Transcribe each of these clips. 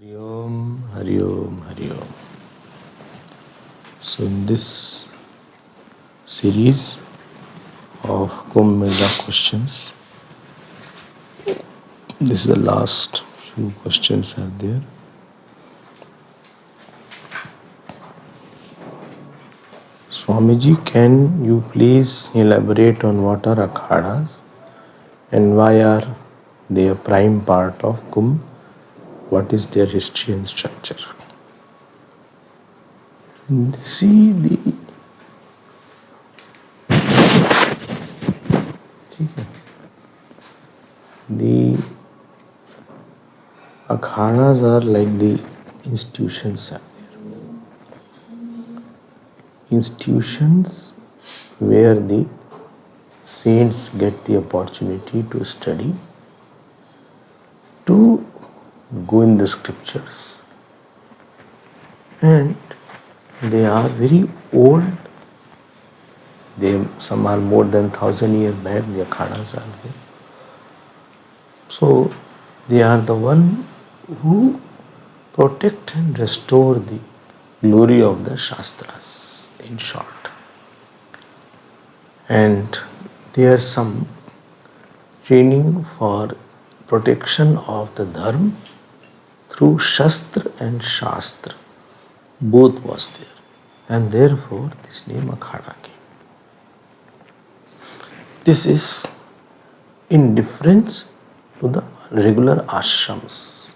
Hari Om, Hari Om, Hari Om. So in this series of Kumbh Mela questions, this is the last few questions are there. Swamiji, can you please elaborate on what are akhadas and why are they a prime part of Kumbh? What is their history and structure? See the akhadas are like the institutions are there. Institutions where the saints get the opportunity to study, to go in the scriptures, and they are very old. Some are more than 1,000 years back. The akhadas are there. So they are the one who protect and restore the glory of the Shastras, in short. And there is some training for protection of the Dharma through Shastra and Shastra. Both was there. And therefore this name Akhada came. This is in difference to the regular ashrams,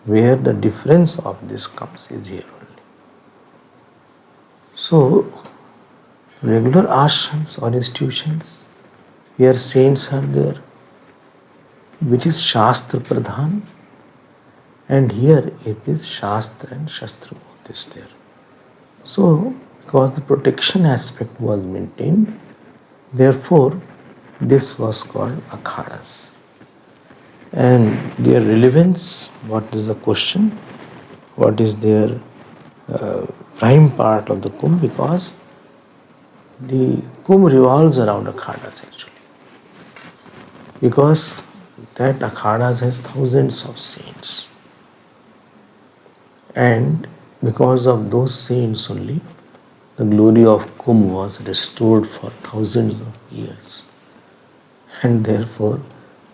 where the difference of this comes is here only. So, regular ashrams or institutions where saints are there, which is Shastra Pradhan, and here it is Shastra and Shastra both is there. So, because the protection aspect was maintained, therefore this was called akhadas. And their relevance, what is the question? What is their prime part of the Kumbh? Because the Kumbh revolves around akhadas actually. Because that akhadas has thousands of saints. And because of those saints only, the glory of Kumbh was restored for thousands of years. And therefore,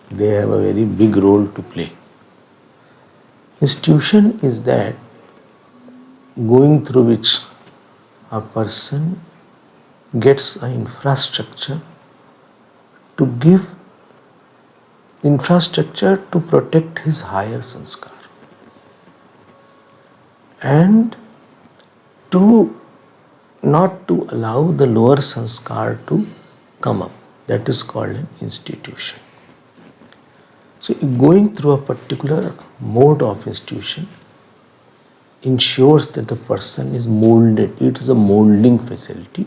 they have a very big role to play. Institution is that going through which a person gets an infrastructure to give infrastructure to protect his higher sanskar and to not to allow the lower sanskar to come up. That is called an institution. So going through a particular mode of institution ensures that the person is molded. It is a molding facility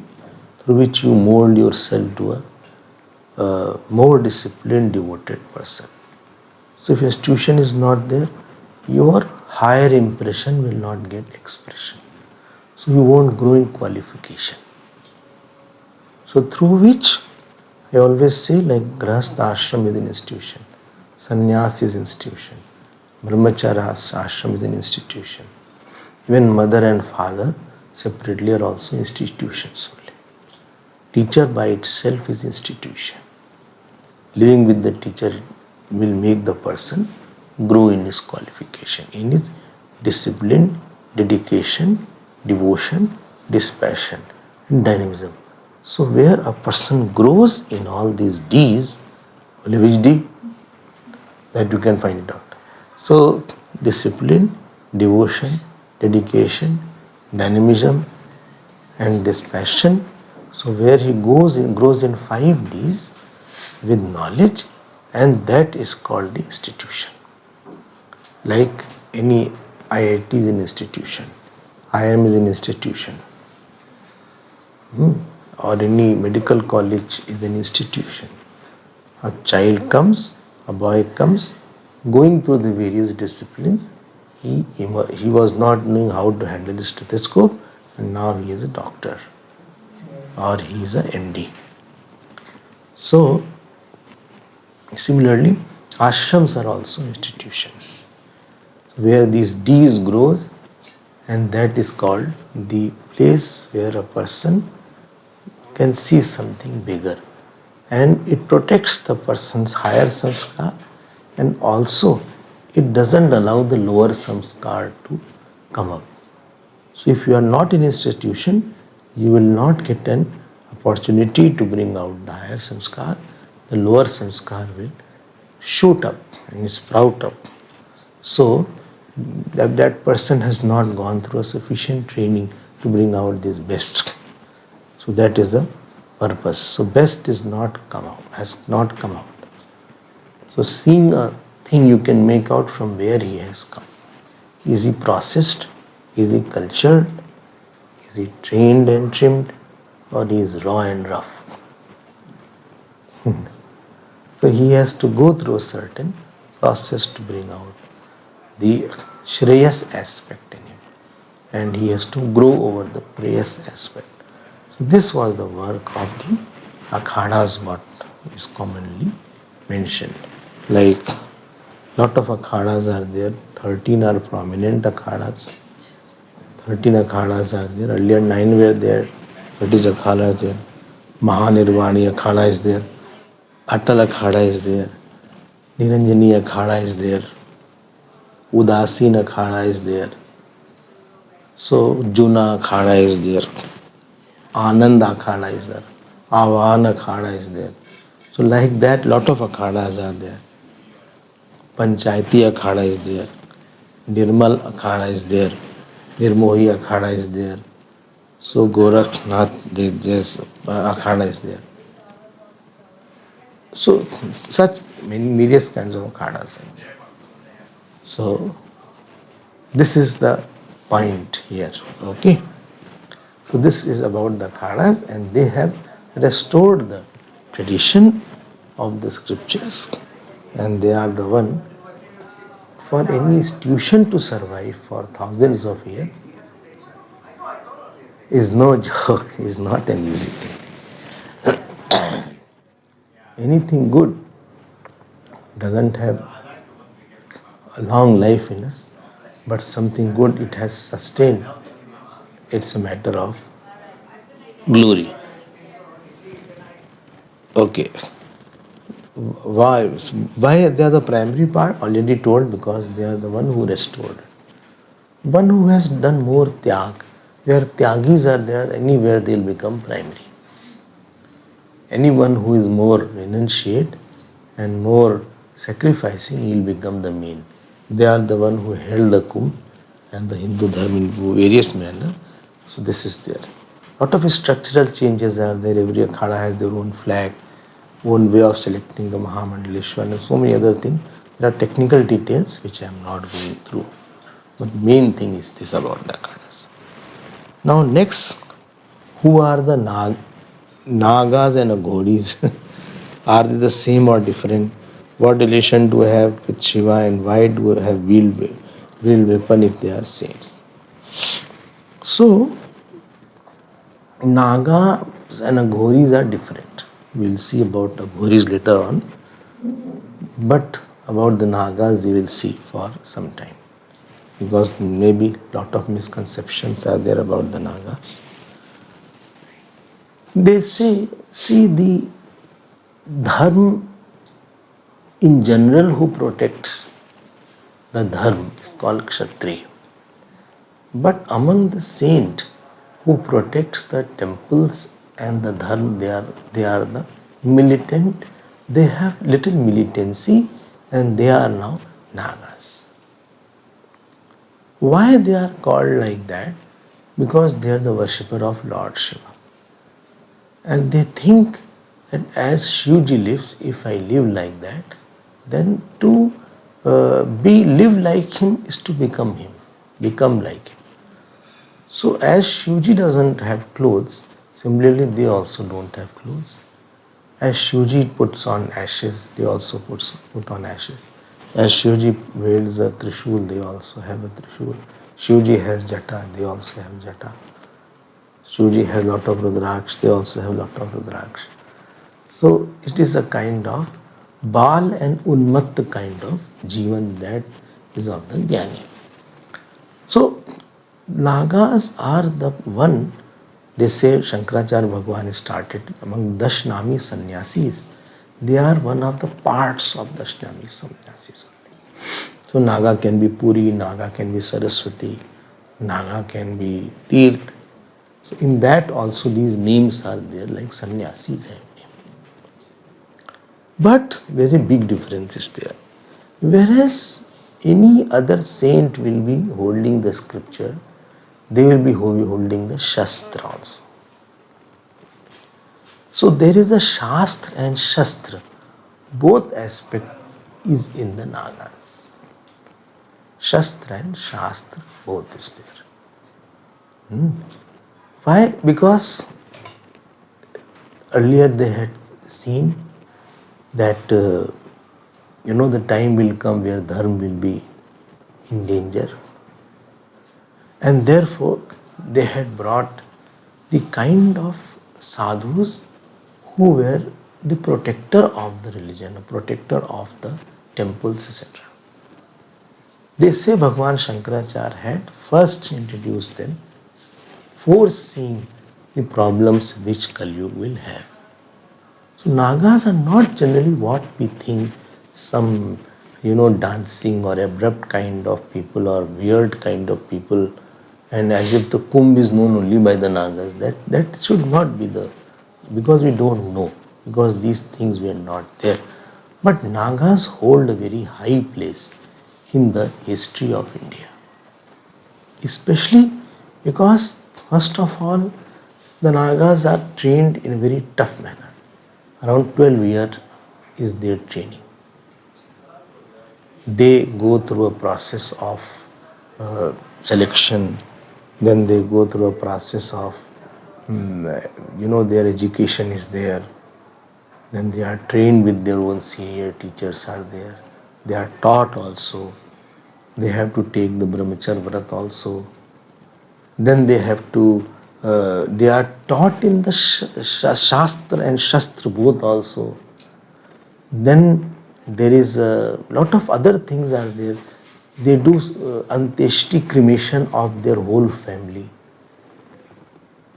through which you mold yourself to a more disciplined, devoted person. So if institution is not there, your higher impression will not get expression. So you won't grow in qualification. So through which I always say, like Grahastha ashram is an institution, Sannyas is institution, Brahmacharya ashram is an institution. Even mother and father separately are also institutions only. Teacher by itself is institution. Living with the teacher will make the person grow in his qualification, in his discipline, dedication, devotion, dispassion, and dynamism. So where a person grows in all these D's, only which D? That you can find it out. So discipline, devotion, dedication, dynamism, and dispassion. So where he grows in 5 D's with knowledge, and that is called the institution. Like any IIT is an institution, IIM is an institution, or any medical college is an institution. A child comes, a boy comes, going through the various disciplines. He was not knowing how to handle the stethoscope, and now he is a doctor or he is a MD. So similarly, Ashrams are also institutions where these D's grows, and that is called the place where a person can see something bigger, and it protects the person's higher samskar, and also it doesn't allow the lower samskar to come up. So if you are not in institution, you will not get an opportunity to bring out the higher samskar. The lower samskar will shoot up and sprout up. So that person has not gone through a sufficient training to bring out this best. So that is the purpose. So best is not come out, has not come out. So seeing a thing you can make out from where he has come. Is he processed? Is he cultured? Is he trained and trimmed? Or he is raw and rough? So he has to go through a certain process to bring out the Shreyas aspect in him. And he has to grow over the Preyas aspect. So this was the work of the Akhadas, what is commonly mentioned. Like lot of Akhadas are there, 13 are prominent Akhadas. 13 Akhadas are there. Earlier 9 were there, 30 Akhadas there. Mahanirvani Akhada is there. Atal Akhada is there. Niranjani Akhada is there. Udasin Akhada is there. So Juna Akhada is there. Anand Akhada is there. Avan Akhada is there. So like that, lot of Akhadas are there. Panchayati Akhada is there. Nirmal Akhada is there. Nirmohi Akhada is there. So Gorakhnath Akhada is there. So such many various kinds of Akhadas are there. So this is the point here. Okay. So this is about the Akhadas, and they have restored the tradition of the scriptures, and they are the one for any institution to survive for thousands of years is no joke, is not an easy thing. Anything good doesn't have a long life in us, but something good it has sustained. It's a matter of glory. Okay. Why they are the primary part? Already told, because they are the one who restored. One who has done more tyag. Where tyagis are there, anywhere they will become primary. Anyone who is more renunciate and more sacrificing, he will become the main. They are the one who held the Kumbh and the Hindu Dharma in various manner. So this is there. Lot of structural changes are there. Every Akhada has their own flag, own way of selecting the Mahamandaleshwar, and so many other things. There are technical details which I am not going through. But main thing is this about the Akhadas. Now next, who are the Nagas and Aghoris? Are they the same or different? What relation do I have with Shiva, and why do I have wheeled weapon if they are same? So Nagas and Aghoris are different. We will see about Aghoris later on. But about the Nagas we will see for some time. Because maybe lot of misconceptions are there about the Nagas. They say, see, the Dharma in general who protects the Dharma is called Kshatriya. But among the saint who protects the temples and the Dharma, they are the militant. They have little militancy, and they are now Nagas. Why they are called like that? Because they are the worshipper of Lord Shiva. And they think that as Shivji lives, if I live like that, then to live like him is to become him, become like him. So as Shivji doesn't have clothes, similarly they also don't have clothes. As Shivji puts on ashes, they also put on ashes. As Shivji wields a Trishul, they also have a Trishul. Shivji has Jata, they also have Jata. Shivji has lot of Rudraksh, they also have lot of Rudraksh. So it is a kind of Bal and Unmatt kind of Jivan that is of the Jnani. So, Nagas are the one, they say Shankaracharya Bhagwan started among Dashnami sannyasis. They are one of the parts of Dashnami sannyasis. So, Naga can be Puri, Naga can be Saraswati, Naga can be Tirth. So, in that also these names are there, like sannyasis have name. But very big difference is there. Whereas any other saint will be holding the scripture, they will be holding the Shastra also. So there is a Shastra and Shastra. Both aspect is in the Nagas. Shastra and Shastra both is there. Why? Because earlier they had seen that the time will come where dharma will be in danger, and therefore they had brought the kind of sadhus who were the protector of the religion, a protector of the temples, etc. They say Bhagwan Shankaracharya had first introduced them, foreseeing the problems which Kali Yuga will have. So Nagas are not generally what we think, some dancing or abrupt kind of people or weird kind of people, and as if the Kumbh is known only by the Nagas. That should not be because we don't know, because these things were not there. But Nagas hold a very high place in the history of India, especially because first of all the Nagas are trained in a very tough manner. Around 12 years is their training. They go through a process of selection, then they go through a process of, their education is there, then they are trained with their own senior teachers are there, they are taught also, they have to take the Brahmacharya Vrat also, then they have to they are taught in the Shastra and Shastra both also. Then there is a lot of other things are there. They do Antyeshti cremation of their whole family.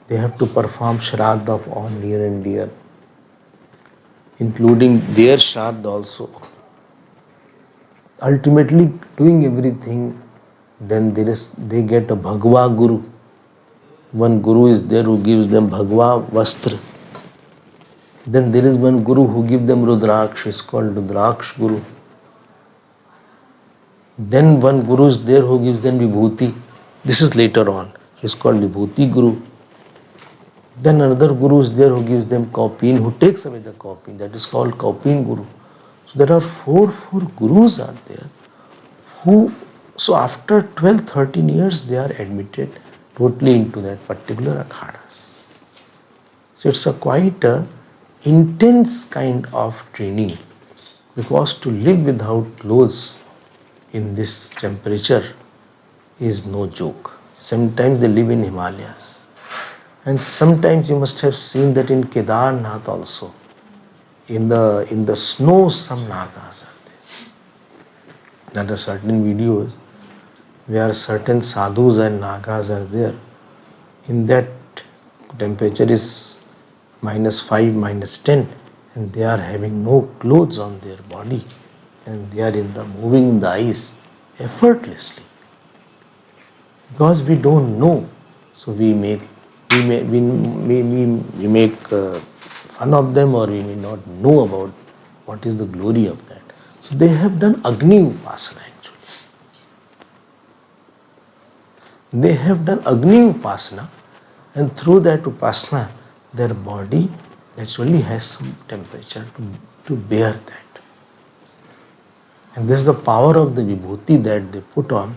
They have to perform Shraddha of all near and dear, including their Shraddha also. Ultimately doing everything, then they get a Bhagwa Guru. One Guru is there who gives them Bhagwa Vastra. Then there is one Guru who gives them Rudraksh, is called Rudraksh Guru. Then one Guru is there who gives them Vibhuti. This is later on. He is called Vibhuti Guru. Then another Guru is there who gives them Kaupin, who takes away the Kaupin. That is called Kaupin Guru. So there are four Gurus are there who, so after 12-13 years they are admitted totally into that particular akhadas. So it's a quite intense kind of training, because to live without clothes in this temperature is no joke. Sometimes they live in Himalayas, and sometimes you must have seen that in Kedarnath also, in the snow some Nagas are there. There are certain videos where certain sadhus and Nagas are there. In that temperature is -5, -10, and they are having no clothes on their body, and they are moving in the ice effortlessly. Because we don't know, so we make fun of them, or we may not know about what is the glory of that. So they have done Agni Upasana actually. They have done Agni Upasana, and through that Upasana, their body naturally has some temperature to bear that. And this is the power of the Vibhuti that they put on,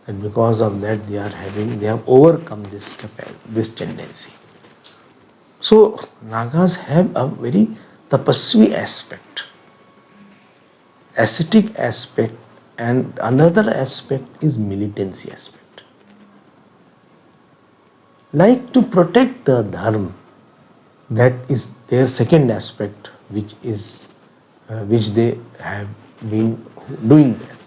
and because of that they have overcome this tendency. So Nagas have a very tapasvi aspect, ascetic aspect, and another aspect is militancy aspect. Like to protect the dharma, that is their second aspect, which is which they have been doing that.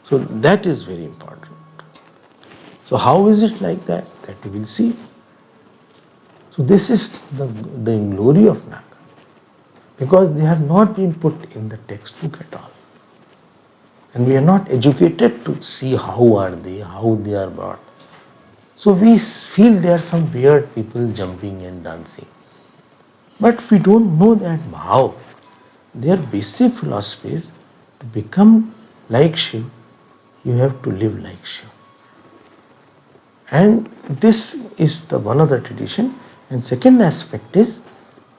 So that is very important. So how is it like that? That we will see. So this is the glory of Naga, because they have not been put in the textbook at all. And we are not educated to see how they are brought. So we feel they are some weird people jumping and dancing. But we don't know that how. Their basic philosophy is to become like Shiv, you have to live like Shiv. And this is the one of the tradition. And second aspect is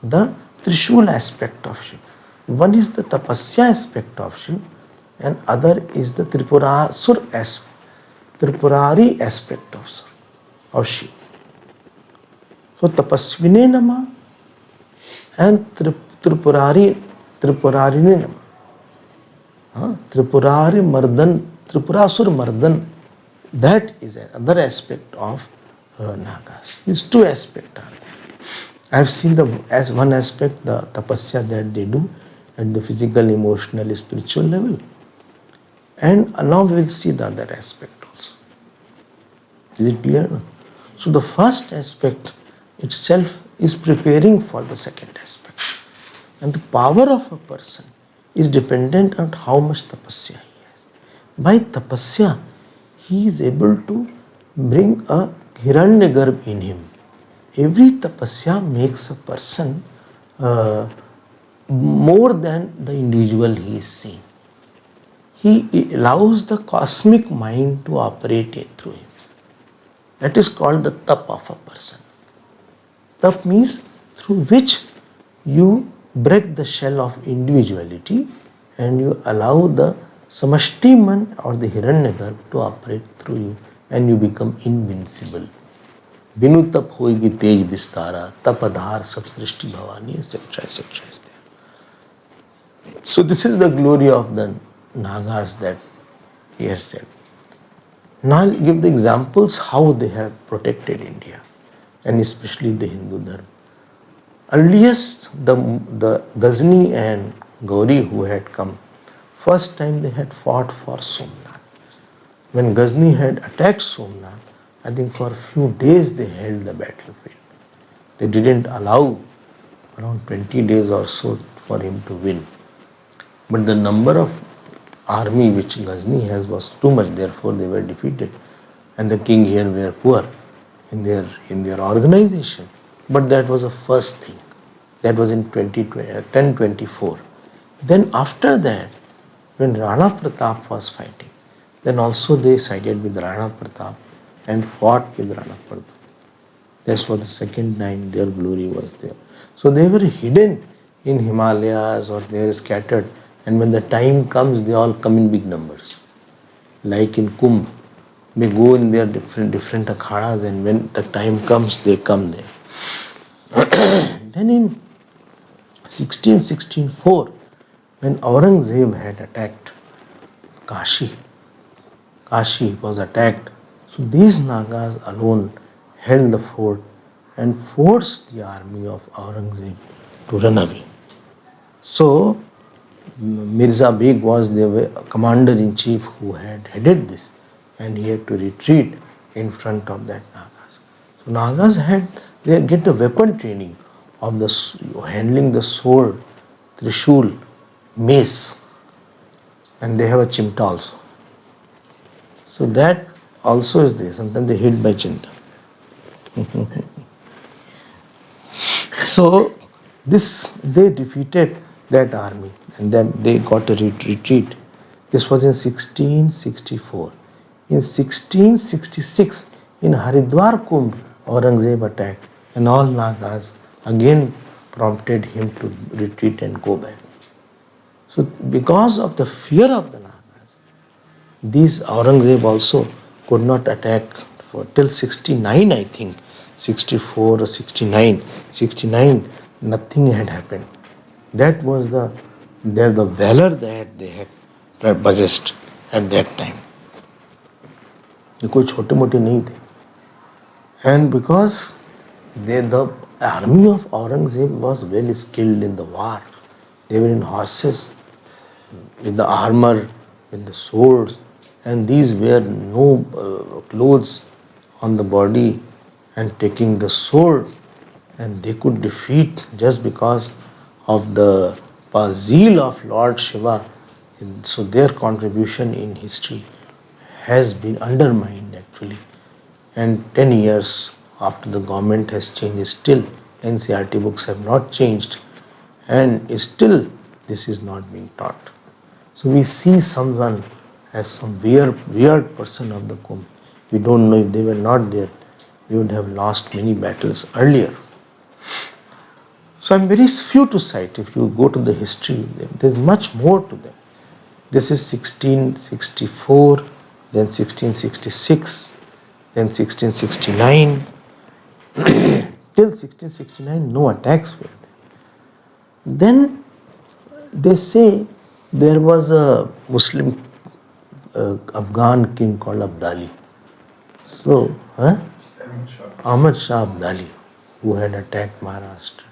the Trishul aspect of Shiv. One is the Tapasya aspect of Shiv, and other is the Tripurari aspect of Shiv. So Tapasvine Nama and Tripurarine Nama. Tripurasur Mardan, that is another aspect of Nagas. These two aspects are there. I have seen as one aspect, the tapasya that they do at the physical, emotional, spiritual level. And now we will see the other aspect also. Is it clear? So the first aspect itself is preparing for the second aspect. And the power of a person is dependent on how much tapasya he has. By tapasya, he is able to bring a Hiranyagarbha in him. Every tapasya makes a person more than the individual he is seeing. He allows the cosmic mind to operate through him. That is called the tap of a person. Tap means through which you break the shell of individuality and you allow the Samashtiman or the Hiranyagarbha to operate through you, and you become invincible. Binu tap hoigi tej bistara, tapadhar sab srishti bhavani, etc. etc. is there. So this is the glory of the Nagas that he has said. Now I'll give the examples how they have protected India, and especially the Hindu Dharma. Earliest, the Ghazni and Gauri who had come, first time they had fought for Somnath. When Ghazni had attacked Somnath, I think for a few days they held the battlefield. They didn't allow around 20 days or so for him to win. But the number of army which Ghazni has was too much, therefore they were defeated. And the king here were poor in their organization. But that was the first thing. That was in 1024. Then after that, when Rana Pratap was fighting, then also they sided with Rana Pratap and fought with Rana Pratap. That's what the second time their glory was there. So they were hidden in Himalayas or they were scattered, and when the time comes, they all come in big numbers. Like in Kumbh, they go in their different akhadas, and when the time comes, they come there. Then in 1664, when Aurangzeb had attacked Kashi was attacked. So these Nagas alone held the fort and forced the army of Aurangzeb to run away. So Mirza Beg was the commander-in-chief who had headed this, and he had to retreat in front of that Nagas. So Nagas get the weapon training of handling the sword, trishul, mace, and they have a chimta also. So that also is there. Sometimes they hit by chinta. So they defeated that army, and then they got a retreat. This was in 1664. In 1666, in Haridwar Kumbh, Aurangzeb attacked, and all Nagas again prompted him to retreat and go back. So because of the fear of the Nagas, these Aurangzeb also could not attack till 69, I think, 64 or 69. 69, nothing had happened. That was the valor that they had possessed at that time. ये कोई छोटे मोटे नहीं थे. And because the army of Aurangzeb was well skilled in the war. They were in horses, with the armor, with the swords, and these were no clothes on the body, and taking the sword, and they could defeat just because of the zeal of Lord Shiva. And so their contribution in history has been undermined actually. And 10 years after the government has changed, still NCRT books have not changed, and still this is not being taught. So we see someone as some weird person of the Kumbh. We don't know. If they were not there, we would have lost many battles earlier. So I'm very few to cite. If you go to the history, there's much more to them. This is 1664, then 1666, then 1669. Till 1669, no attacks were there. Then they say there was a Muslim Afghan king called Abdali. So, Ahmad Shah Abdali, who had attacked Maharashtra,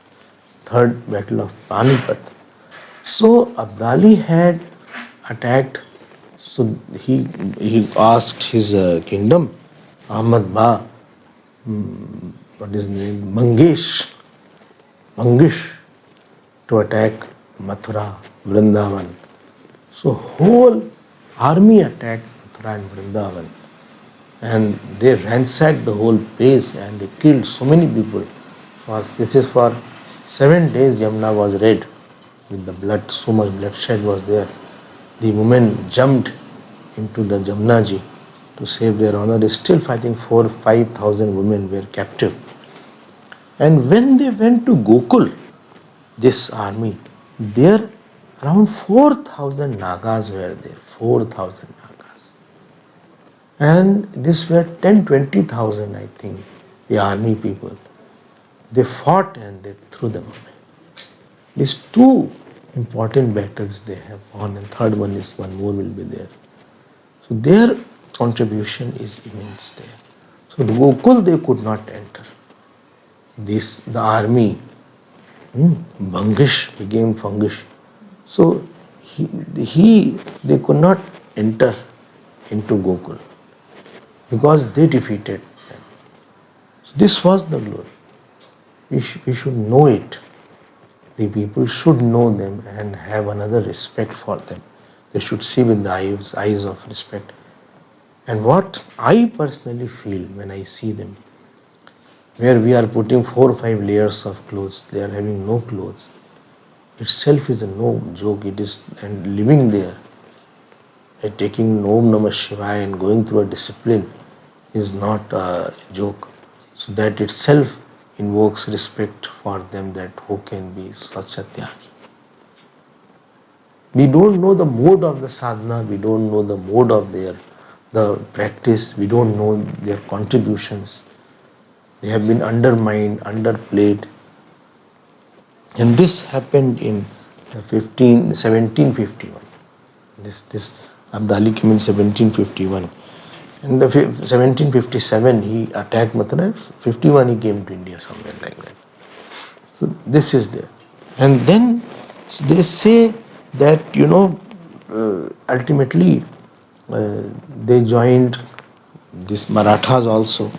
third battle of Panipat. So Abdali had attacked. So he asked his kingdom, Ahmad Ba, what is his name, Mangesh, to attack Mathura, Vrindavan. So whole army attacked Mathura and Vrindavan, and they ransacked the whole place and they killed so many people. This is for 7 days Yamuna was red with the blood, so much bloodshed was there. The women jumped into the Jamnaji to save their honor. Still, I think 4,000-5,000 women were captive. And when they went to Gokul, this army, there around 4,000 Nagas were there, 4,000 Nagas. And this were 10,000-20,000, I think, the army people. They fought and they threw them away. These two important battles they have won, and third one more will be there. So their contribution is immense there. So the Gokul they could not enter. The army, Bangish became Fungish. So they could not enter into Gokul because they defeated them. So this was the glory. We should know it. The people should know them and have another respect for them. They should see with the eyes of respect. And what I personally feel when I see them, where we are putting 4 or 5 layers of clothes, they are having no clothes, itself is a no joke. It is, and living there, and taking Om Namah Shivaya and going through a discipline is not a joke. So that itself invokes respect for them, that who can be such a tyagi. We don't know the mode of the sadhana, we don't know the mode of the practice, we don't know their contributions. They have been undermined, underplayed. And this happened in 1751. This Abdali came in 1751. In 1757 he attacked Mathura. 51 he came to India, somewhere like that. So this is there. And then they say that, ultimately they joined this Marathas also.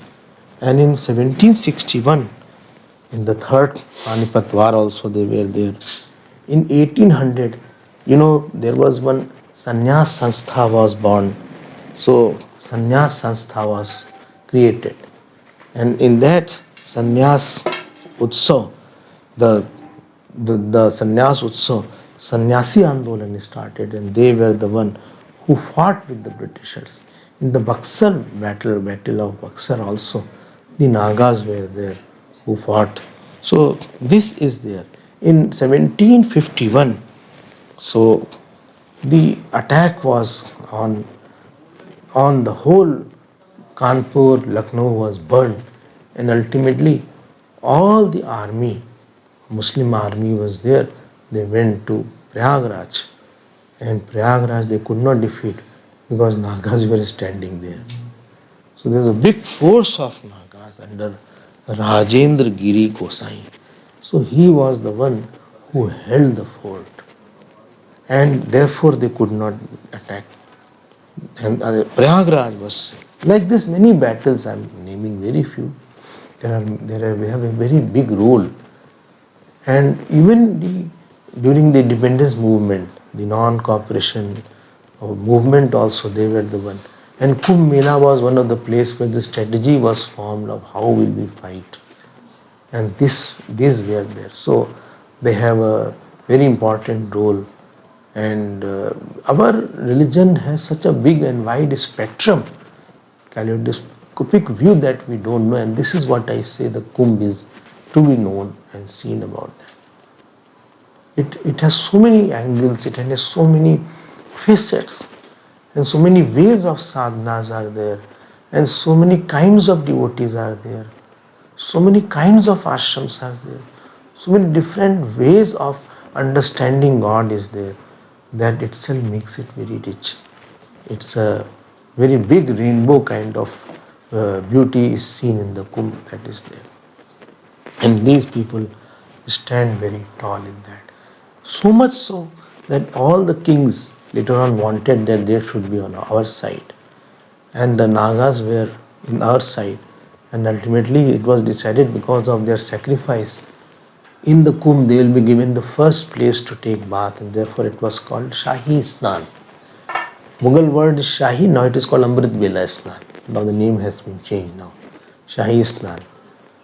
And in 1761, in the third Panipat War also they were there. In 1800, there was one Sannyas Sanstha was born. So Sannyas Sanstha was created. And in that Sannyas Utsav, the Sannyas Utsav, Sannyasi Andolan started, and they were the one who fought with the Britishers. In the Buxar battle of Buxar also, the Nagas were there who fought. So this is there. In 1751, so the attack was on the whole Kanpur, Lucknow was burned, and ultimately all the army, Muslim army was there. They went to Prayagraj, and Prayagraj they could not defeat because Nagas were standing there. So there's a big force of Nagas under Rajendra Giri Gosai. So he was the one who held the fort, and therefore they could not attack. And Prayagraj was safe. Like this, many battles. I am naming very few. They have a very big role. And even during the independence movement, the non-cooperation movement also, they were the one. And Kumbh Mela was one of the places where the strategy was formed of how will we fight. And these were there. So they have a very important role. And our religion has such a big and wide spectrum, kaleidoscopic view that we don't know. And this is what I say the Kumbh is to be known and seen about that. It has so many angles, it has so many facets, and so many ways of sadhanas are there, and so many kinds of devotees are there, so many kinds of ashrams are there, so many different ways of understanding God is there, that itself makes it very rich. It's a very big rainbow kind of beauty is seen in the Kumbh that is there. And these people stand very tall in that. So much so that all the kings later on wanted that they should be on our side. And the Nagas were in our side. And ultimately it was decided because of their sacrifice. In the Kumbh they will be given the first place to take bath, and therefore it was called Shahi Snan. Mughal word is Shahi, now it is called Amrit Bela Snan. Now the name has been changed now. Shahi Snan.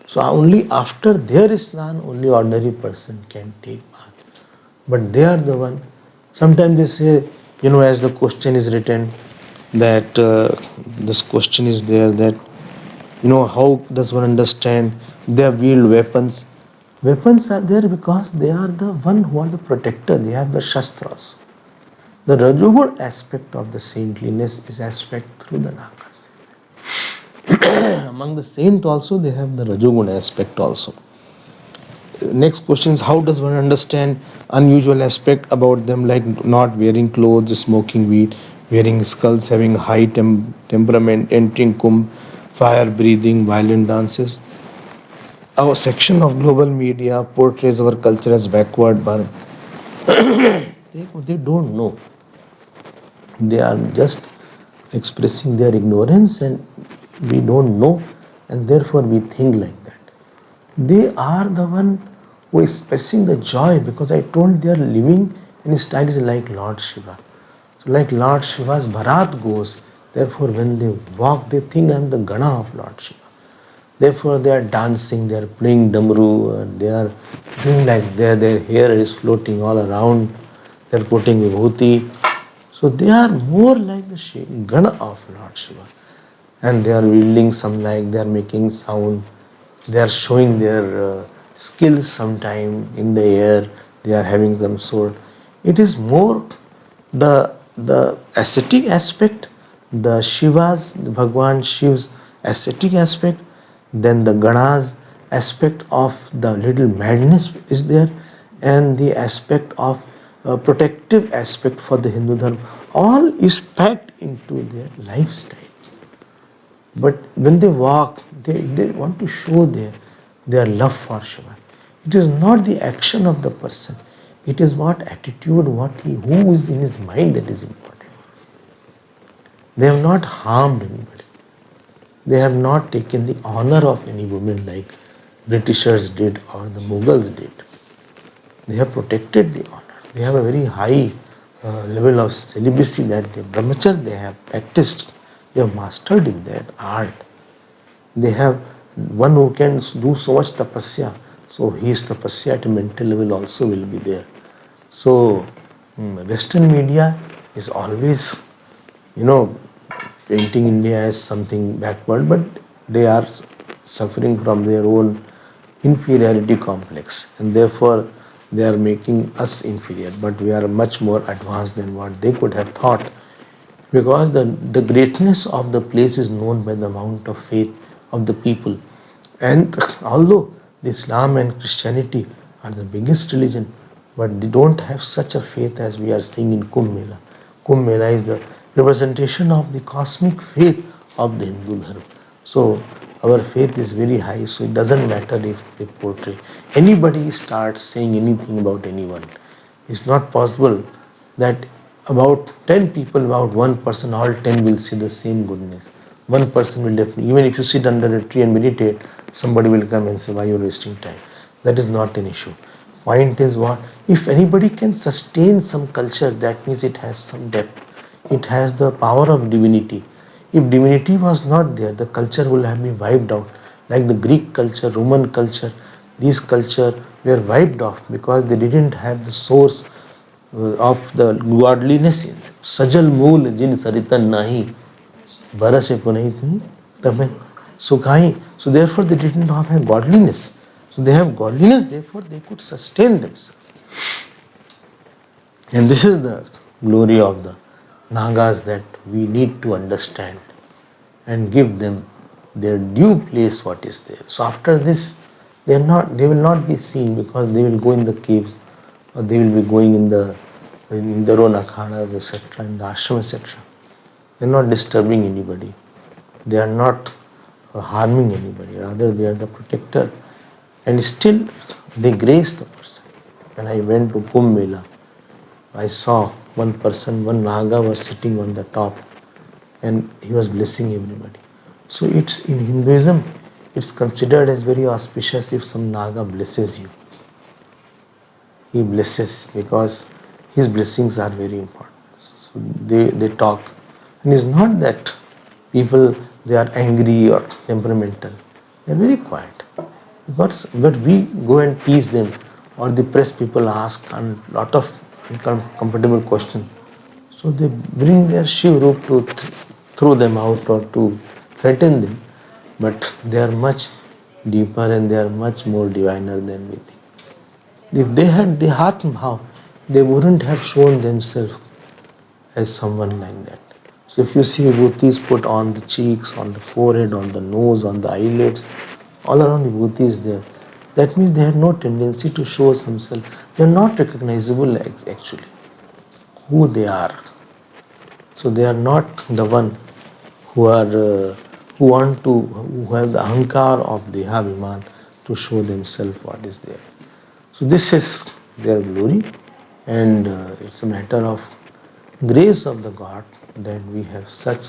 So only after their Snan, only ordinary person can take bath. But they are the one. Sometimes they say, as the question is written, that this question is there, that, how does one understand they have wield weapons? Weapons are there because they are the one who are the protector. They have the shastras. The Rajogun aspect of the saintliness is aspect through the Nagas. Among the saint also, they have the Rajogun aspect also. Next question is, how does one understand unusual aspect about them, like not wearing clothes, smoking weed, wearing skulls, having high temperament, entering Kumbh, fire breathing, violent dances? Our section of global media portrays our culture as backward, but they don't know. They are just expressing their ignorance, and we don't know, and therefore we think like that. They are the one who are expressing the joy, because I told they are living in style is like Lord Shiva. So like Lord Shiva's Bharat goes, therefore when they walk, they think I am the Gana of Lord Shiva. Therefore they are dancing, they are playing Damru, they are doing like their hair is floating all around, they are putting vibhuti. So they are more like the Gana of Lord Shiva. And they are wielding some, like they are making sound, they are showing their skills sometime in the air, they are having some sort. It is more the ascetic aspect, the Shiva's, the Bhagwan Shiv's ascetic aspect, then the Gana's aspect of the little madness is there, and the aspect of protective aspect for the Hindu Dharma. All is packed into their lifestyle. But when they walk, they want to show their love for Shiva. It is not the action of the person. It is what attitude, who is in his mind that is important. They have not harmed anybody. They have not taken the honor of any woman like Britishers did or the Mughals did. They have protected the honor. They have a very high level of celibacy that the brahmacharya they have practiced. They have mastered in that art. They have one who can do so much tapasya. So his tapasya at a mental level also will be there. So Western media is always, painting India as something backward, but they are suffering from their own inferiority complex, and therefore they are making us inferior. But we are much more advanced than what they could have thought, because the greatness of the place is known by the amount of faith of the people. And although the Islam and Christianity are the biggest religion, but they don't have such a faith as we are seeing in Kumbh Mela. Kumbh Mela is the representation of the cosmic faith of the Hindu Dharma. So our faith is very high, so it doesn't matter if they portray. Anybody starts saying anything about anyone. It's not possible that about 10 people, about one person, all 10 will see the same goodness. One person will definitely, even if you sit under a tree and meditate, somebody will come and say, why you are wasting time? That is not an issue. Point is what? If anybody can sustain some culture, that means it has some depth. It has the power of divinity. If divinity was not there, the culture will have been wiped out. Like the Greek culture, Roman culture, these culture were wiped off because they didn't have the source of the godliness in them. Sajal mool jin saritan nahi, barase punahi tamai sukhahi. So therefore they did not have godliness. So they have godliness, therefore they could sustain themselves. And this is the glory of the Nagas that we need to understand and give them their due place what is there. So after this, they will not be seen because they will go in the caves, or they will be going in their own akhadas, etc., in the ashram, etc. They are not disturbing anybody. They are not harming anybody. Rather, they are the protector. And still, they grace the person. When I went to Kumbh Mela, I saw one person, one Naga was sitting on the top and he was blessing everybody. So it's in Hinduism, it's considered as very auspicious if some Naga blesses you. He blesses because his blessings are very important. So they talk. And it's not that people, they are angry or temperamental. They are very quiet. But we go and tease them, or the press people ask a lot of uncomfortable questions. So they bring their Shiv Roop to throw them out or to threaten them. But they are much deeper and they are much more diviner than we think. If they had the Atma Bhav, they wouldn't have shown themselves as someone like that. So if you see vibhutis put on the cheeks, on the forehead, on the nose, on the eyelids, all around vibhuti is there. That means they had no tendency to show themselves. They are not recognizable actually, who they are. So they are not the one who have the ahankar of Dehabhiman to show themselves what is there. So this is their glory, and it's a matter of grace of the God that we have such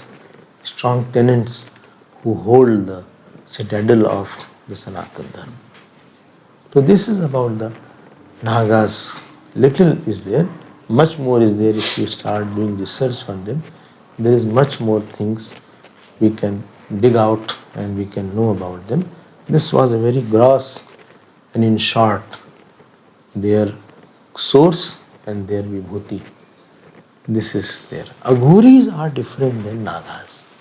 strong tenants who hold the citadel of the Sanatana Dharma. So this is about the Nagas. Little is there, much more is there if you start doing research on them. There is much more things we can dig out and we can know about them. This was a very gross and in short their source and their vibhuti. This is there. Aghoris are different than Nagas.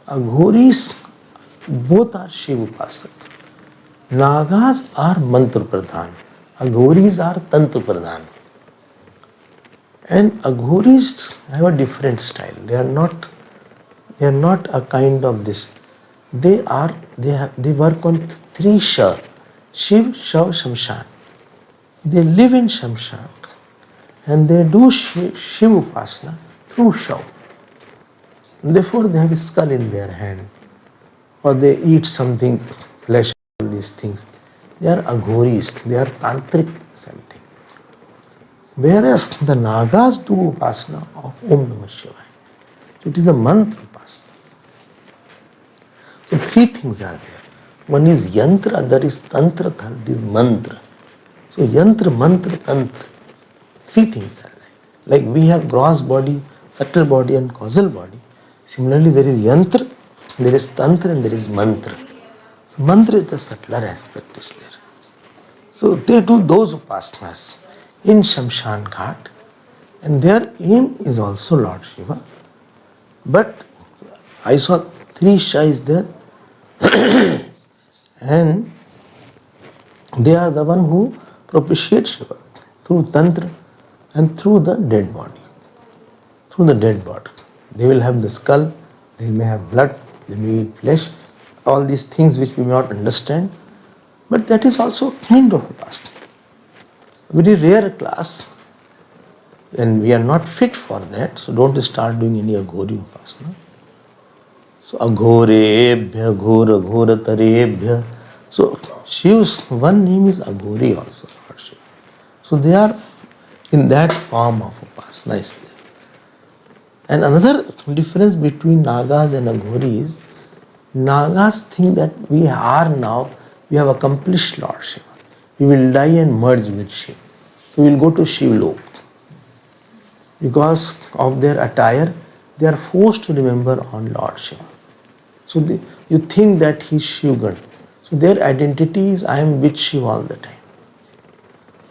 Aghoris both are Shiv Upasak. Nagas are Mantra Pradhan. Aghoris are Tantra Pradhan. And Aghoris have a different style. They are not a kind of this. They work on three Sha. Shiv, Shav, Shamshan. They live in Shamshan and they do Shiv Upasana through Shav. Therefore they have a skull in their hand, or they eat something, flesh, all these things. They are Aghoris, they are tantric something. Whereas the Nagas do Upasana of Om Namah Shivaya. So it is a mantra Upasana. So three things are there. One is Yantra, other is Tantra, third is Mantra. So Yantra, Mantra, Tantra. Three things are there. Like we have gross body, subtle body and causal body. Similarly, there is Yantra, there is Tantra and there is Mantra. So Mantra is the subtler aspect is there. So they do those upasanas in Shamshan Ghat, and their aim is also Lord Shiva. But I saw three Shais there and they are the one who propitiate Shiva through Tantra and through the dead body. Through the dead body. They will have the skull, they may have blood, they may eat flesh, all these things which we may not understand, but that is also a kind of upasana. Very rare class, and we are not fit for that, so don't start doing any Aghori upasana. So Aghorebhya, Ghora, Ghoratarabhya. So Shiv's one name is Aghori also, Lord Shiva. So they are in that form of upasana is there. And another difference between Nagas and Aghori is Nagas think that we are now, we have accomplished Lord Shiva. We will die and merge with Shiva. So we will go to Shivlok. Because of their attire, they are forced to remember on Lord Shiva. So you think that he is Shivgan. So their identity is I am with Shiva all the time.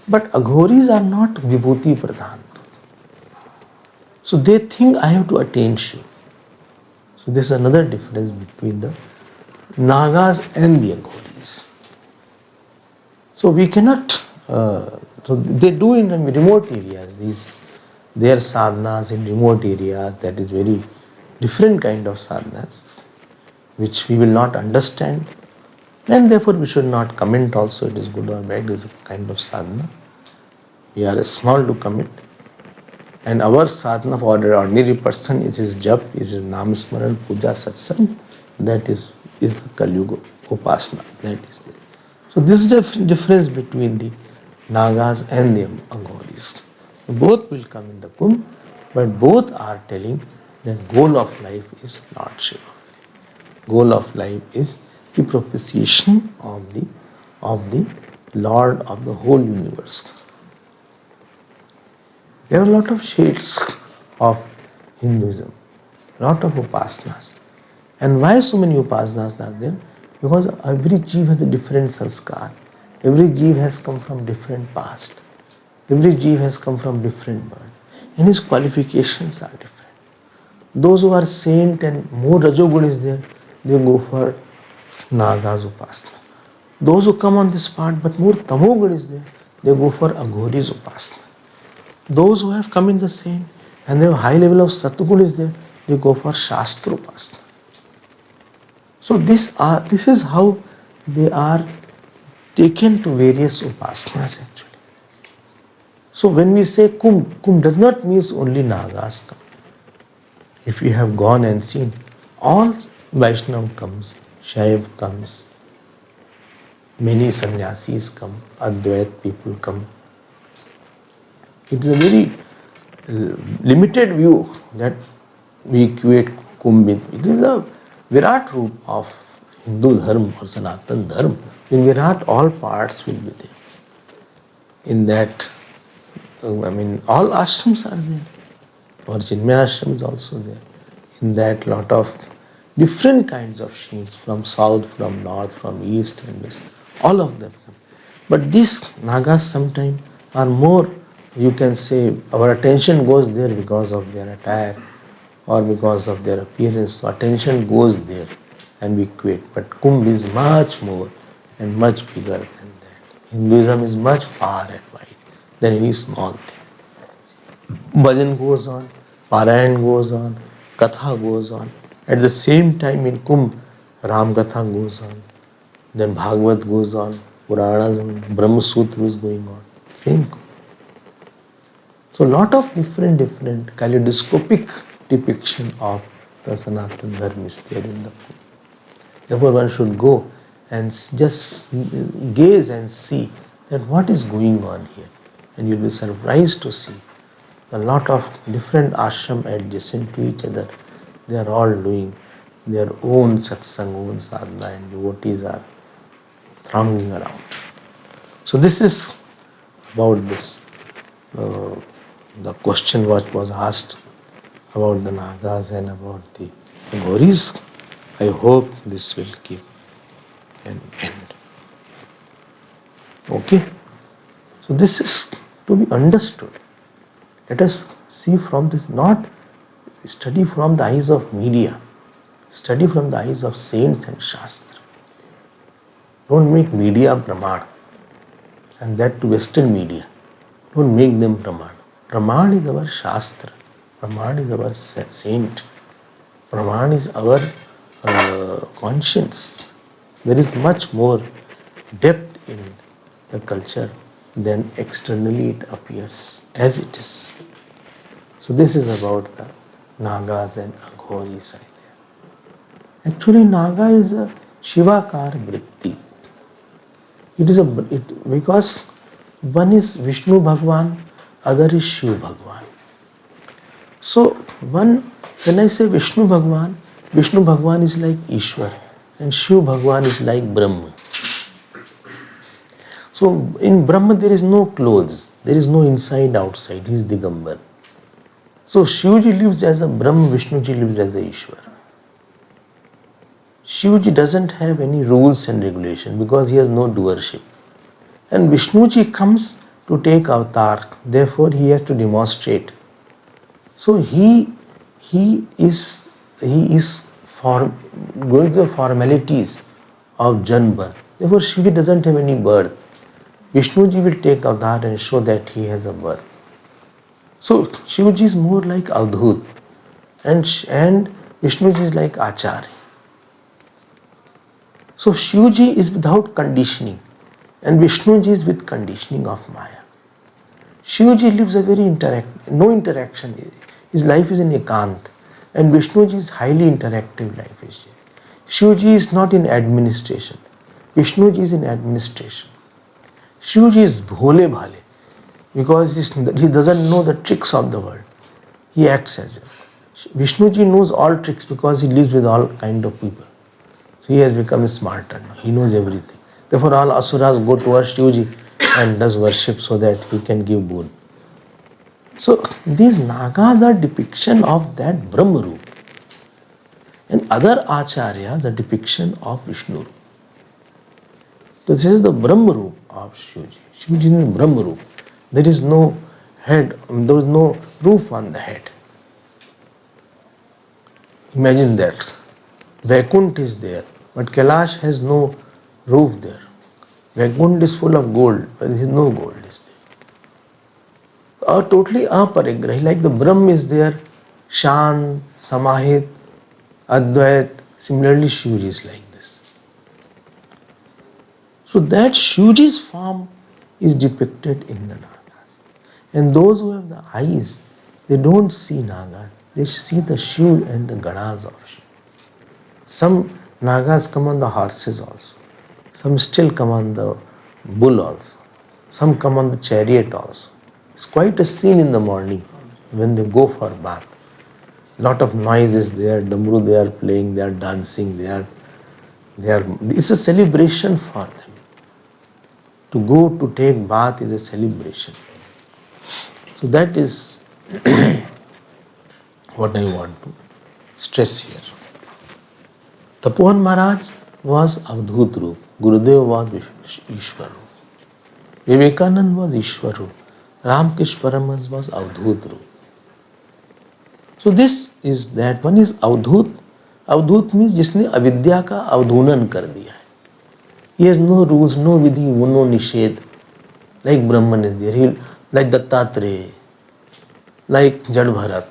But Aghoris are not Vibhuti Pradhan. So they think I have to attain Shiva. So this is another difference between the Nagas and the Aghoris. So we cannot, so they do in remote areas, their sadhanas in remote areas, that is very different kind of sadhanas, which we will not understand, and therefore we should not comment also it is good or bad, it is a kind of sadhana. We are small to comment. And our sadhana for an ordinary person is his jap, is his nam smaran, puja, satsang, that is the Kali Yuga upasana, that is there. So this is the difference between the Nagas and the Aghoris. Both will come in the Kumbh, but both are telling that goal of life is Lord Shiva. Goal of life is the propitiation of the Lord of the whole universe. There are a lot of shades of Hinduism, lot of upasanas. And why so many upasanas are there? Because every jeev has a different sanskar. Every jeev has come from different past. Every jeev has come from different birth. And his qualifications are different. Those who are saint and more rajogun is there, they go for Nagas upasana. Those who come on this part but more tamogun is there, they go for Aghoris upasana. Those who have come in the same and they have high level of Satguna is there, they go for Shastra upasana. So this is how they are taken to various upasanas actually. So when we say Kumbh, Kumbh does not mean only Nagas come. If you have gone and seen, all Vaishnav comes, Shaiv comes, many sannyasis come, Advait people come. It is a very limited view that we equate Kumbh with. It is a Virat root of Hindu Dharma or Sanatan Dharma. In Virat, all parts will be there. In that, all ashrams are there. Or Chinmaya ashram is also there. In that, lot of different kinds of shades from south, from north, from east and west. All of them come. But these Nagas sometimes are more, you can say, our attention goes there because of their attire or because of their appearance. So attention goes there and we equate. But Kumbh is much more and much bigger than that. Hinduism is much far and wide than any small thing. Bhajan goes on, Parayan goes on, Katha goes on. At the same time in Kumbh, Ram Katha goes on, then Bhagavad goes on, Puranas, Brahma Sutra is going on. Same Kumbh. So lot of different kaleidoscopic depiction of the Sanatana Dharma is there in the Kumbh. Therefore one should go and just gaze and see that what is going on here. And you'll be surprised to see a lot of different ashram adjacent to each other. They are all doing their own satsang, own sadhana, and devotees are thronging around. So this is about this, the question what was asked about the Nagas and about the Gauris. I hope this will give an end. Okay? So this is to be understood. Let us see from this, not study from the eyes of media, study from the eyes of saints and Shastra. Don't make media Brahman, and that to Western media. Don't make them Brahman. Brahman is our Shastra. Brahman is our saint. Brahman is our conscience. There is much more depth in the culture than externally it appears as it is. So this is about the Nagas and Aghoris. Actually, Naga is a Shivakar Vritti. It is because one is Vishnu Bhagwan, other is Shiv Bhagwan. So when I say Vishnu Bhagwan is like Ishwar and Shiv Bhagwan is like Brahma. So in Brahma there is no clothes, there is no inside outside, he is Digambar. So Shivji lives as a Brahma, Vishnuji lives as a Ishwar. Shivji doesn't have any rules and regulation because he has no doership. And Vishnuji comes to take avatar, therefore he has to demonstrate. So he is going through the formalities of Janma birth. Therefore Shivji doesn't have any birth. Vishnuji will take avatar and show that he has a birth. So Shivji is more like Avdhut and Vishnuji is like Acharya. So Shivji is without conditioning and Vishnuji is with conditioning of Maya. Shivji lives a very no interaction. His life is in ekant and Vishnuji is highly interactive life. Shivji is not in administration. Vishnuji is in administration. Shivji is bhole bhale because he doesn't know the tricks of the world. He acts as if. Vishnuji knows all tricks because he lives with all kind of people. So he has become smarter now. He knows everything. Therefore all asuras go towards Shivji and does worship so that he can give boon. So these Nagas are depiction of that Brahma Roop. And other acharyas are depiction of Vishnu Roop. So this is the Brahma Roop of Shivji. Shivji is the Brahma Roop. There is no head, there is no roof on the head. Imagine that. Vaikunt is there, but Kailash has no roof there. Vaikunt is full of gold, but there is no gold is there. Totally aparigrahi, like the Brahm is there, Shan, Samahit, Advait, similarly Shivji is like this. So that Shivji's form is depicted in the Nagas. And those who have the eyes, they don't see Nagas, they see the Shiv and the Ganas of Shiv. Some Nagas come on the horses also. Some still come on the bull also. Some come on the chariot also. It's quite a scene in the morning when they go for bath. Lot of noise is there, Damru they are playing, they are dancing, it's a celebration for them. To go to take bath is a celebration. So that is what I want to stress here. Tapovan Maharaj was Avdhut Roop. Gurudev was Ishwar Roop. Vivekanand was Ishwar Roop. Ramkrishna Paramahansa was Avdhut Roop. So this is that. One is Avdhut. Avdhut means जिसने अविद्या का अवधूनन कर दिया है. He has no rules, no vidhi, no nishedh. Like Brahman is there, like Dattatreya, like Jad Bharat.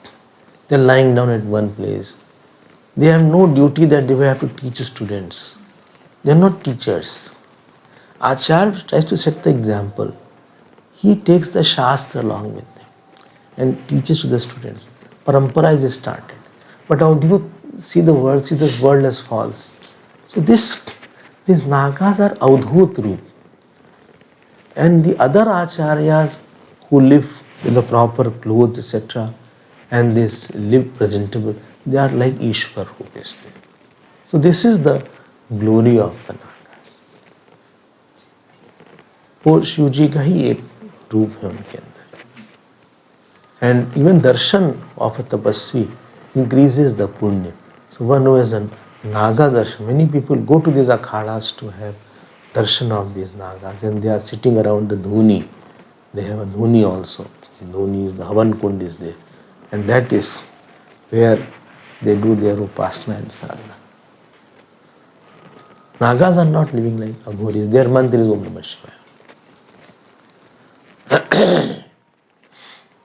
They are lying down at one place. They have no duty that they will have to teach students. They are not teachers. Acharya tries to set the example. He takes the Shastra along with them and teaches to the students. Parampara is started. But how do you see the world, see this world as false? So these Nagas are Avdhut Roop. And the other Acharyas who live with the proper clothes, etc., and this live presentable, they are like Ishwar Roop is there. So this is the glory of the Nagas. वो शिव जी का ही एक रूप है उनके अंदर. And even darshan of a tapasvi increases the punya. So one who has a Naga darshan, many people go to these akhadas to have darshan of these Nagas, and they are sitting around the dhuni. They have a dhuni also. Dhuni is the Havan Kund is there, and that is where they do their upasana and sadhana. Nagas are not living like Aghoris. Their mantra is Om Namah Shivaya.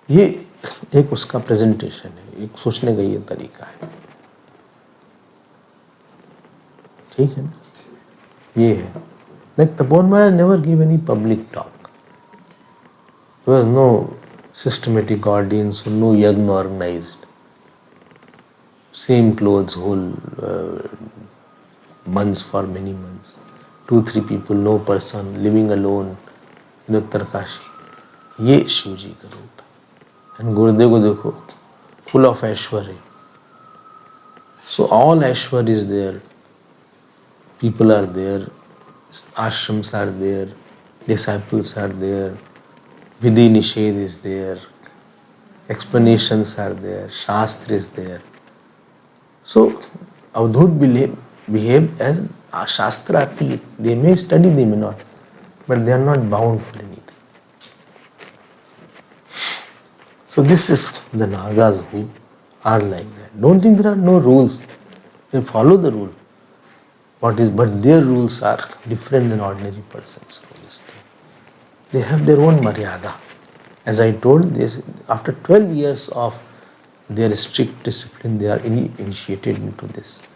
ये एक उसका presentation है, एक सोचने का ये तरीका है. ठीक है ना? ये है. Like Tapovan Maharaj never gave any public talk. There was no systematic audience, no yagna organized. Same clothes, whole months, for many months. 2-3 people, no person, living alone in Uttarkashi. ये शिव जी का रूप है. And गुरुदेव को देखो, full of Aishwarya. So all Aishwarya is there. People are there, ashrams are there, disciples are there, Vidhi Nished is there, explanations are there, Shastra is there. So Avadhut behave as Shastra Atit. They may study, they may not, but they are not bound for anything. So this is the Nagas who are like that. Don't think there are no rules. They follow the rule. But their rules are different than ordinary persons' rules. They have their own maryada. As I told, after 12 years of their strict discipline, they are initiated into this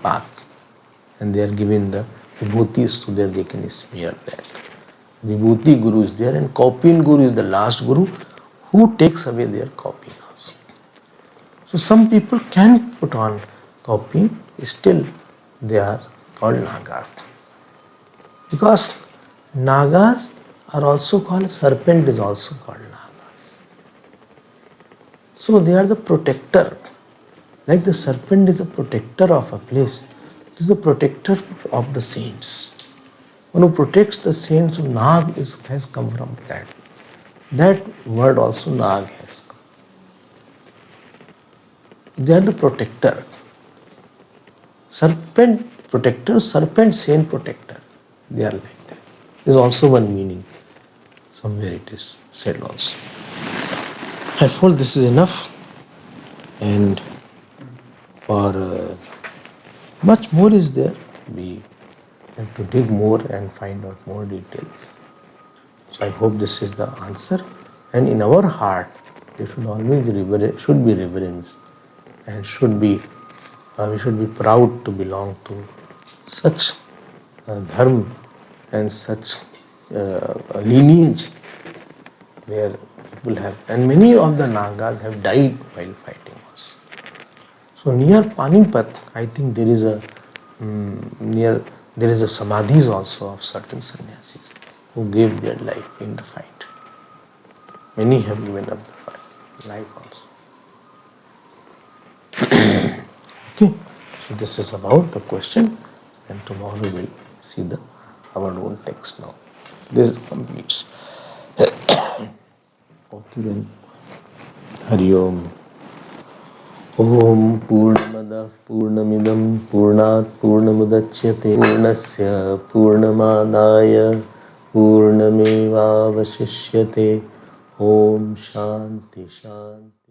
path. And they are given the vibhuti so that they can smear that. Vibhuti Guru is there, and copying Guru is the last Guru who takes away their copying also. So some people can put on copying, still they are called Nagas. Because Nagas are also called, serpent is also called Nagas. So they are the protector. Like the serpent is a protector of a place, it is the protector of the saints. One who protects the saints, so Nag has come from that. That word also Nag has come. They are the protector. Serpent protector, serpent saint protector. They are like that. There is also one meaning. Somewhere it is said also. I feel this is enough. And for much more is there. We have to dig more and find out more details. So I hope this is the answer. And in our heart, there should always be reverence, and we should be proud to belong to such dharma and such lineage where people have, and many of the Nagas have died while fighting also. So near Panipat, I think there is a samadhis also of certain sannyasis who gave their life in the fight. Many have given up the life also. Okay, so this is about the question, and tomorrow we'll see our own text now. This completes. Okay then. Hari Om. Om Purnamada Purnamidam Purnat Purnamudachyate Purnasya Purnamadaya Purnameva Vashishyate. Om Shanti Shanti.